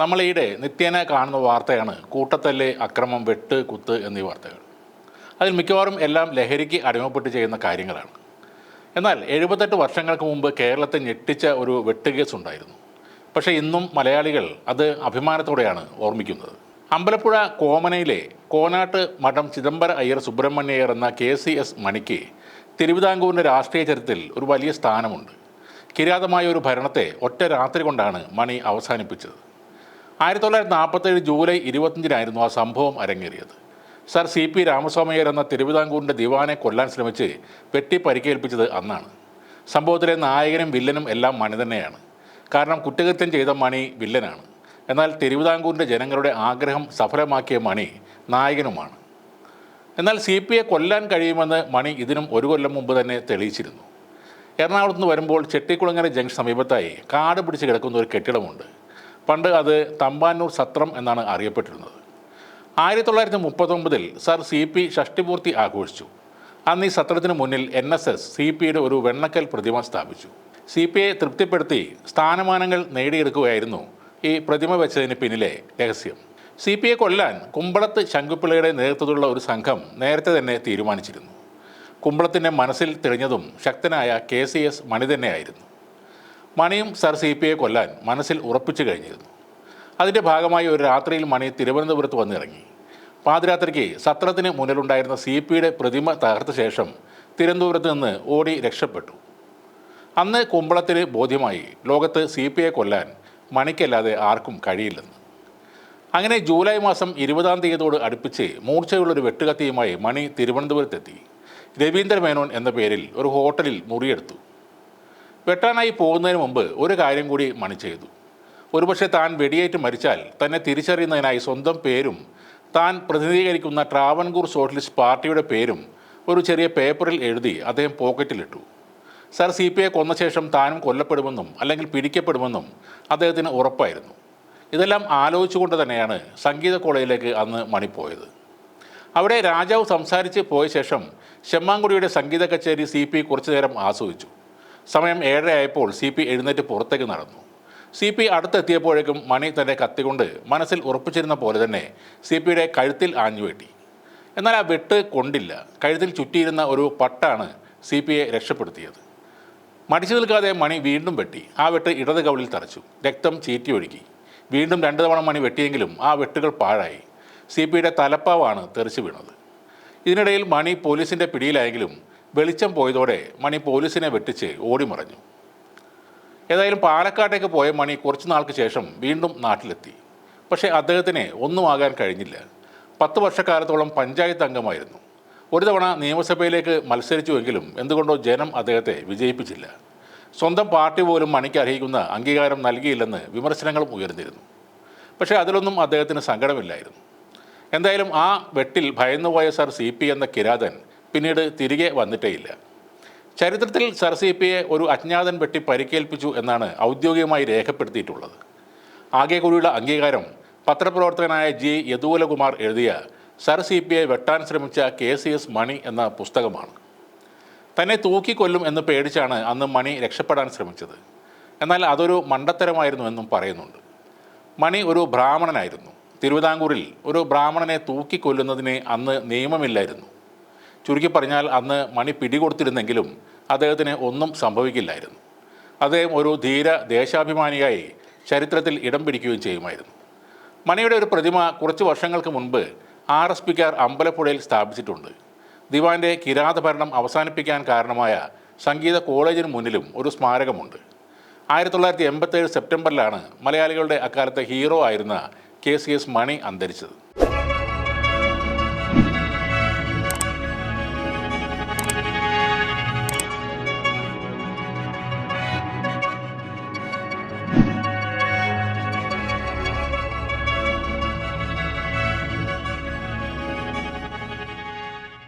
നമ്മൾ ഈയിടെ നിത്യേന കാണുന്ന വാർത്തയാണ് കൂട്ടത്തല്ല്, അക്രമം, വെട്ട്, കുത്ത് എന്നീ വാർത്തകൾ. അതിൽ മിക്കവാറും എല്ലാം ലഹരിക്ക് അടിമപ്പെട്ട് ചെയ്യുന്ന കാര്യങ്ങളാണ്. എന്നാൽ 78 വർഷങ്ങൾക്ക് മുമ്പ് കേരളത്തെ ഞെട്ടിച്ച ഒരു വെട്ടുകേസ് ഉണ്ടായിരുന്നു. പക്ഷേ ഇന്നും മലയാളികൾ അത് അഭിമാനത്തോടെയാണ് ഓർമ്മിക്കുന്നത്. അമ്പലപ്പുഴ കോമനയിലെ കോനാട്ട് മഠം ചിദംബര അയ്യർ സുബ്രഹ്മണ്യയ്യർ എന്ന KCS മണിക്ക് തിരുവിതാംകൂറിൻ്റെ രാഷ്ട്രീയ ചരിത്രത്തിൽ ഒരു വലിയ സ്ഥാനമുണ്ട്. കിരാതമായ ഒരു ഭരണത്തെ ഒറ്റ രാത്രി കൊണ്ടാണ് മണി അവസാനിപ്പിച്ചത്. 1947 ജൂലൈ 25 ആ സംഭവം അരങ്ങേറിയത്. സർ CP രാമസ്വാമിയർ എന്ന തിരുവിതാംകൂറിൻ്റെ ദിവാനെ കൊല്ലാൻ ശ്രമിച്ച് വെട്ടി പരിക്കേൽപ്പിച്ചത് അന്നാണ്. സംഭവത്തിലെ നായകനും വില്ലനും എല്ലാം മണി തന്നെയാണ്. കാരണം കുറ്റകൃത്യം ചെയ്ത മണി വില്ലനാണ്. എന്നാൽ തിരുവിതാംകൂറിൻ്റെ ജനങ്ങളുടെ ആഗ്രഹം സഫലമാക്കിയ മണി നായകനുമാണ്. എന്നാൽ CPയെ കൊല്ലാൻ കഴിയുമെന്ന് മണി ഇതിനും ഒരു കൊല്ലം മുമ്പ് തന്നെ തെളിയിച്ചിരുന്നു. എറണാകുളത്ത് നിന്ന് വരുമ്പോൾ ചെട്ടിക്കുളങ്ങര ജംഗ്ഷൻ സമീപത്തായി കാട് പിടിച്ച് കിടക്കുന്ന ഒരു കെട്ടിടമുണ്ട്. പണ്ട് അത് തമ്പാനൂർ സത്രം എന്നാണ് അറിയപ്പെട്ടിരുന്നത്. 1939 സർ CP ഷഷ്ടിപൂർത്തി ആഘോഷിച്ചു. അന്ന് ഈ സത്രത്തിന് മുന്നിൽ NSS CPയുടെ ഒരു വെണ്ണക്കൽ പ്രതിമ സ്ഥാപിച്ചു. CPയെ തൃപ്തിപ്പെടുത്തി സ്ഥാനമാനങ്ങൾ നേടിയെടുക്കുകയായിരുന്നു ഈ പ്രതിമ വെച്ചതിന് പിന്നിലെ രഹസ്യം. CPയെ കൊല്ലാൻ കുമ്പളത്ത് ശങ്കുപിള്ളയുടെ നേതൃത്വത്തിലുള്ള ഒരു സംഘം നേരത്തെ തന്നെ തീരുമാനിച്ചിരുന്നു. കുമ്പളത്തിൻ്റെ മനസ്സിൽ തെളിഞ്ഞതും ശക്തനായ KCS മണി തന്നെയായിരുന്നു. മണിയും സർ CPയെ കൊല്ലാൻ മനസ്സിൽ ഉറപ്പിച്ചു കഴിഞ്ഞിരുന്നു. അതിൻ്റെ ഭാഗമായി ഒരു രാത്രിയിൽ മണി തിരുവനന്തപുരത്ത് വന്നിറങ്ങി. പാതിരാത്രിക്ക് സത്രത്തിന് മുന്നിലുണ്ടായിരുന്ന CPയുടെ പ്രതിമ തകർത്ത ശേഷം തിരുവനന്തപുരത്ത് നിന്ന് ഓടി രക്ഷപ്പെട്ടു. അന്ന് കുമ്പളത്തിന് ബോധ്യമായി ലോകത്ത് CPയെ കൊല്ലാൻ മണിക്കല്ലാതെ ആർക്കും കഴിയില്ലെന്ന്. അങ്ങനെ ജൂലൈ മാസം 20 അടുപ്പിച്ച് മൂർച്ചയുള്ളൊരു വെട്ടുകത്തിയുമായി മണി തിരുവനന്തപുരത്തെത്തി. രവീന്ദ്ര മേനോൻ എന്ന പേരിൽ ഒരു ഹോട്ടലിൽ മുറിയെടുത്തു. വെട്ടാനായി പോകുന്നതിന് മുമ്പ് ഒരു കാര്യം കൂടി മണി ചെയ്തു. ഒരുപക്ഷെ താൻ വെടിയേറ്റ് മരിച്ചാൽ തന്നെ തിരിച്ചറിയുന്നതിനായി സ്വന്തം പേരും താൻ പ്രതിനിധീകരിക്കുന്ന ട്രാവൻകൂർ സോഷ്യലിസ്റ്റ് പാർട്ടിയുടെ പേരും ഒരു ചെറിയ പേപ്പറിൽ എഴുതി അദ്ദേഹം പോക്കറ്റിലിട്ടു. സർ CPയെ കൊന്ന ശേഷം താനും കൊല്ലപ്പെടുമെന്നും അല്ലെങ്കിൽ പിടിക്കപ്പെടുമെന്നും അദ്ദേഹത്തിന് ഉറപ്പായിരുന്നു. ഇതെല്ലാം ആലോചിച്ചുകൊണ്ട് തന്നെയാണ് സംഗീത കോളേജിലേക്ക് അന്ന് മണി പോയത്. അവിടെ രാജാവ് സംസാരിച്ച് പോയ ശേഷം ശെമ്മാങ്കുടിയുടെ സംഗീത കച്ചേരി CP കുറച്ചു നേരം ആസ്വദിച്ചു. സമയം 7:30 ആയപ്പോൾ CP എഴുന്നേറ്റ് പുറത്തേക്ക് നടന്നു. CP അടുത്തെത്തിയപ്പോഴേക്കും മണി തൻ്റെ കത്തികൊണ്ട് മനസ്സിൽ ഉറപ്പിച്ചിരുന്ന പോലെ തന്നെ CPയുടെ കഴുത്തിൽ ആഞ്ഞുവെട്ടി. എന്നാൽ ആ വെട്ട് കൊണ്ടില്ല. കഴുത്തിൽ ചുറ്റിയിരുന്ന ഒരു പട്ടാണ് CPയെ രക്ഷപ്പെടുത്തിയത്. മടിച്ചു നിൽക്കാതെ മണി വീണ്ടും വെട്ടി. ആ വെട്ട് ഇടത് കവിളിൽ തറച്ചു. രക്തം ചീറ്റിയൊഴുകി. വീണ്ടും 2 തവണ മണി വെട്ടിയെങ്കിലും ആ വെട്ടുകൾ പാഴായി. CPയുടെ തലപ്പാവാണ് തെറിച്ചു വീണത്. ഇതിനിടയിൽ മണി പോലീസിൻ്റെ പിടിയിലായെങ്കിലും വെളിച്ചം പോയതോടെ മണി പോലീസിനെ വെട്ടിച്ച് ഓടിമറഞ്ഞു. ഏതായാലും പാലക്കാട്ടേക്ക് പോയ മണി കുറച്ചു നാൾക്ക് ശേഷം വീണ്ടും നാട്ടിലെത്തി. പക്ഷേ അദ്ദേഹത്തിന് ഒന്നും ആകാൻ കഴിഞ്ഞില്ല. 10 വർഷക്കാലത്തോളം പഞ്ചായത്ത് അംഗമായിരുന്നു. ഒരു തവണ നിയമസഭയിലേക്ക് മത്സരിച്ചുവെങ്കിലും എന്തുകൊണ്ടോ ജനം അദ്ദേഹത്തെ വിജയിപ്പിച്ചില്ല. സ്വന്തം പാർട്ടി പോലും മണിക്ക് അർഹിക്കുന്ന അംഗീകാരം നൽകിയില്ലെന്ന് വിമർശനങ്ങളും ഉയർന്നിരുന്നു. പക്ഷേ അതിലൊന്നും അദ്ദേഹത്തിന് സങ്കടമില്ലായിരുന്നു. എന്തായാലും ആ വെട്ടിൽ ഭയന്നുപോയ സർ CP എന്ന കിരാതൻ പിന്നീട് തിരികെ വന്നിട്ടേയില്ല. ചരിത്രത്തിൽ സർ CPയെ ഒരു അജ്ഞാതൻ വെട്ടി പരിക്കേൽപ്പിച്ചു എന്നാണ് ഔദ്യോഗികമായി രേഖപ്പെടുത്തിയിട്ടുള്ളത്. ആകെ കൂടിയുള്ള അംഗീകാരം പത്രപ്രവർത്തകനായ G യദുകുലകുമാർ എഴുതിയ സർ CPയെ വെട്ടാൻ ശ്രമിച്ച KCS മണി എന്ന പുസ്തകമാണ്. തന്നെ തൂക്കിക്കൊല്ലും എന്ന് പേടിച്ചാണ് അന്ന് മണി രക്ഷപ്പെടാൻ ശ്രമിച്ചത്. എന്നാൽ അതൊരു മണ്ടത്തരമായിരുന്നു എന്നും പറയുന്നുണ്ട്. മണി ഒരു ബ്രാഹ്മണനായിരുന്നു. തിരുവിതാംകൂറിൽ ഒരു ബ്രാഹ്മണനെ തൂക്കിക്കൊല്ലുന്നതിന് അന്ന് നിയമമില്ലായിരുന്നു. ചുരുക്കി പറഞ്ഞാൽ അന്ന് മണി പിടികൊടുത്തിരുന്നെങ്കിലും അദ്ദേഹത്തിന് ഒന്നും സംഭവിക്കില്ലായിരുന്നു. അദ്ദേഹം ഒരു ധീര ദേശാഭിമാനിയായി ചരിത്രത്തിൽ ഇടം പിടിക്കുകയും ചെയ്യുമായിരുന്നു. മണിയുടെ ഒരു പ്രതിമ കുറച്ച് വർഷങ്ങൾക്ക് മുൻപ് RSPക്കാർ അമ്പലപ്പുഴയിൽ സ്ഥാപിച്ചിട്ടുണ്ട്. ദിവാൻ്റെ കിരാതഭരണം അവസാനിപ്പിക്കാൻ കാരണമായ സംഗീത കോളേജിന് മുന്നിലും ഒരു സ്മാരകമുണ്ട്. 1987 സെപ്റ്റംബറിലാണ് മലയാളികളുടെ അക്കാലത്തെ ഹീറോ ആയിരുന്ന KCS മണി അന്തരിച്ചത്.